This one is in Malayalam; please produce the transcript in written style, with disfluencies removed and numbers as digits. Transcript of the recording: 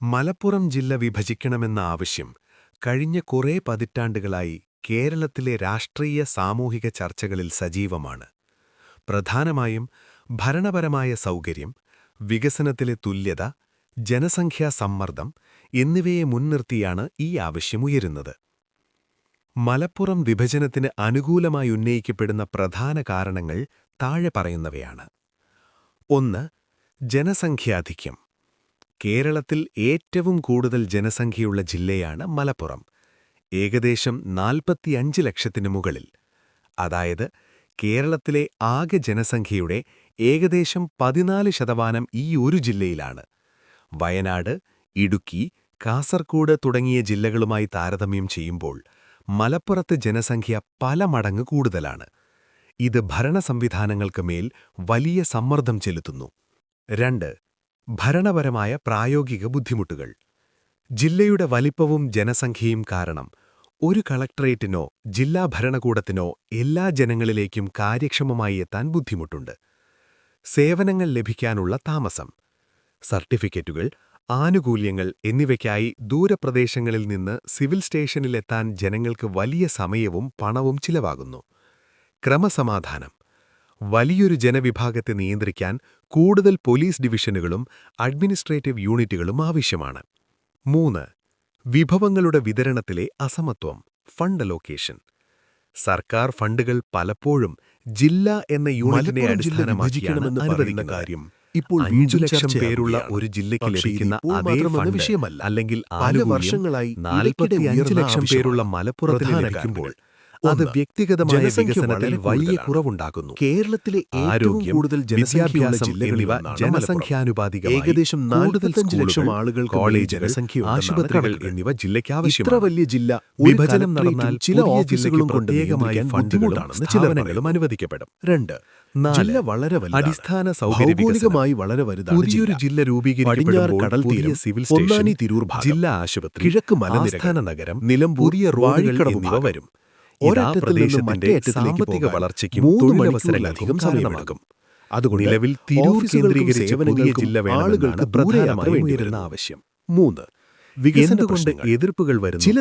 മലപ്പുറം ജില്ല വിഭജിക്കണമെന്ന ആവശ്യം കഴിഞ്ഞ കുറേ പതിറ്റാണ്ടുകളായി കേരളത്തിലെ രാഷ്ട്രീയ സാമൂഹിക ചർച്ചകളിൽ സജീവമാണ്. പ്രധാനമായും ഭരണപരമായ സൗകര്യം, വികസനത്തിലെ തുല്യത, ജനസംഖ്യാ സമ്മർദ്ദം എന്നിവയെ മുൻനിർത്തിയാണ് ഈ ആവശ്യമുയരുന്നത്. മലപ്പുറം വിഭജനത്തിന് അനുകൂലമായി ഉന്നയിക്കപ്പെടുന്ന പ്രധാന കാരണങ്ങൾ താഴെ പറയുന്നവയാണ്. 1. ജനസംഖ്യാധിക്യം. കേരളത്തിൽ ഏറ്റവും കൂടുതൽ ജനസംഖ്യയുള്ള ജില്ലയാണ് മലപ്പുറം. ഏകദേശം 45 ലക്ഷത്തിന് മുകളിൽ. അതായത് കേരളത്തിലെ ആകെ ജനസംഖ്യയുടെ ഏകദേശം 14% ഈ ഒരു ജില്ലയിലാണ്. വയനാട്, ഇടുക്കി, കാസർഗോഡ് തുടങ്ങിയ ജില്ലകളുമായി താരതമ്യം ചെയ്യുമ്പോൾ മലപ്പുറത്ത് ജനസംഖ്യ പല മടങ്ങ് കൂടുതലാണ്. ഇത് ഭരണസംവിധാനങ്ങൾക്ക് മേൽ വലിയ സമ്മർദ്ദം ചെലുത്തുന്നു. 2. ഭരണപരമായ പ്രായോഗിക ബുദ്ധിമുട്ടുകൾ. ജില്ലയുടെ വലിപ്പവും ജനസംഖ്യയും കാരണം ഒരു കളക്ടറേറ്റിനോ ജില്ലാ ഭരണകൂടത്തിനോ എല്ലാ ജനങ്ങളിലേക്കും കാര്യക്ഷമമായി എത്താൻ ബുദ്ധിമുട്ടുണ്ട്. സേവനങ്ങൾ ലഭിക്കാനുള്ള താമസം. സർട്ടിഫിക്കറ്റുകൾ, ആനുകൂല്യങ്ങൾ എന്നിവയ്ക്കായി ദൂരപ്രദേശങ്ങളിൽ നിന്ന് സിവിൽ സ്റ്റേഷനിലെത്താൻ ജനങ്ങൾക്ക് വലിയ സമയവും പണവും ചിലവാകുന്നു. ക്രമസമാധാനം. വലിയൊരു ജനവിഭാഗത്തെ നിയന്ത്രിക്കാൻ കൂടുതൽ പോലീസ് ഡിവിഷനുകളും അഡ്മിനിസ്ട്രേറ്റീവ് യൂണിറ്റുകളും ആവശ്യമാണ്. 3. വിഭവങ്ങളുടെ വിതരണത്തിലെ അസമത്വം, ഫണ്ട് അലോക്കേഷൻ. സർക്കാർ ഫണ്ടുകൾ പലപ്പോഴും ജില്ല എന്ന യൂണിറ്റിനെ അടിസ്ഥാനമാക്കിയാണ് അനുവദിക്കുന്നത്. ഇപ്പോൾ 5 ലക്ഷം പേരുള്ള ഒരു ജില്ലയ്ക്ക് ലഭിക്കുന്ന അതേ ഫണ്ട് അല്ലെങ്കിൽ ആനുകൂല്യം 45 ലക്ഷം പേരുള്ള മലപ്പുറത്തിന് ലഭിക്കുമ്പോൾ അത് വ്യക്തിഗതമായ വികസനത്തിൽ വലിയ കുറവുണ്ടാക്കുന്നു. കേരളത്തിലെ ആരോഗ്യം, വിദ്യാഭ്യാസം എന്നിവ ജനസംഖ്യാനുപാതികമായി ഏകദേശം 45 ലക്ഷം ആളുകൾ കോളേജുകൾ, ആശുപത്രികൾ എന്നിവ ജില്ലയ്ക്ക് ആവശ്യമാണ്. ഇത്ര വലിയ ജില്ല വിഭജനം നടന്നാൽ ചില പുതിയ ഓഫീസുകളും ജില്ലയ്ക്ക് പ്രത്യേകമായി ഫണ്ടുകളും സ്ഥാപനങ്ങളും അനുവദിക്കപ്പെടും. 2. ജില്ല വളരെ വലുതാണ്. അടിസ്ഥാന സൗകര്യ ഭൗഗോളികമായി വളരെ വലുതാണ്. പുതിയൊരു ജില്ല രൂപീകരിക്കപ്പെടുമ്പോൾ കടൽ പുതിയ തീരം, സിവിൽ പൊന്നാനി സ്റ്റേഷൻ, തിരൂർ ഭാഗം, ജില്ലാ ആശുപത്രി, കിഴക്ക് മലനിരകൾ, ആസ്ഥാന നഗരം, നിലമ്പൂർ, പുതിയ റോഡുകൾ വാഴക്കടവ് എന്നിവ ഭാഗം. വരും. ഇത് ആ ഒരറ്റത്തിൽ നിന്ന് പ്രദേശത്തിന്റെ മറ്റേ അറ്റത്തിലേക്ക് സാമ്പത്തിക പോകാൻ വളർച്ചയ്ക്കും 3 തൊഴിലവസരങ്ങൾക്കും മണിക്കൂറിലധികം കാരണമാകും. അതുകൊണ്ട് നിലവിൽ തിരൂർ ഓഫീസുകൾക്കും കേന്ദ്രീകരിച്ച് പുതിയ സേവനങ്ങൾക്കും ജില്ല വേണമെന്നാണ് ആളുകൾക്ക് ദൂരെ യാത്ര പ്രധാനമായും വേണ്ടി ഉയരുന്ന വരുന്നു. ആവശ്യം. 3. വികസന എന്തുകൊണ്ട് പ്രശ്നങ്ങൾ. എതിർപ്പുകൾ വരുന്നു? ചില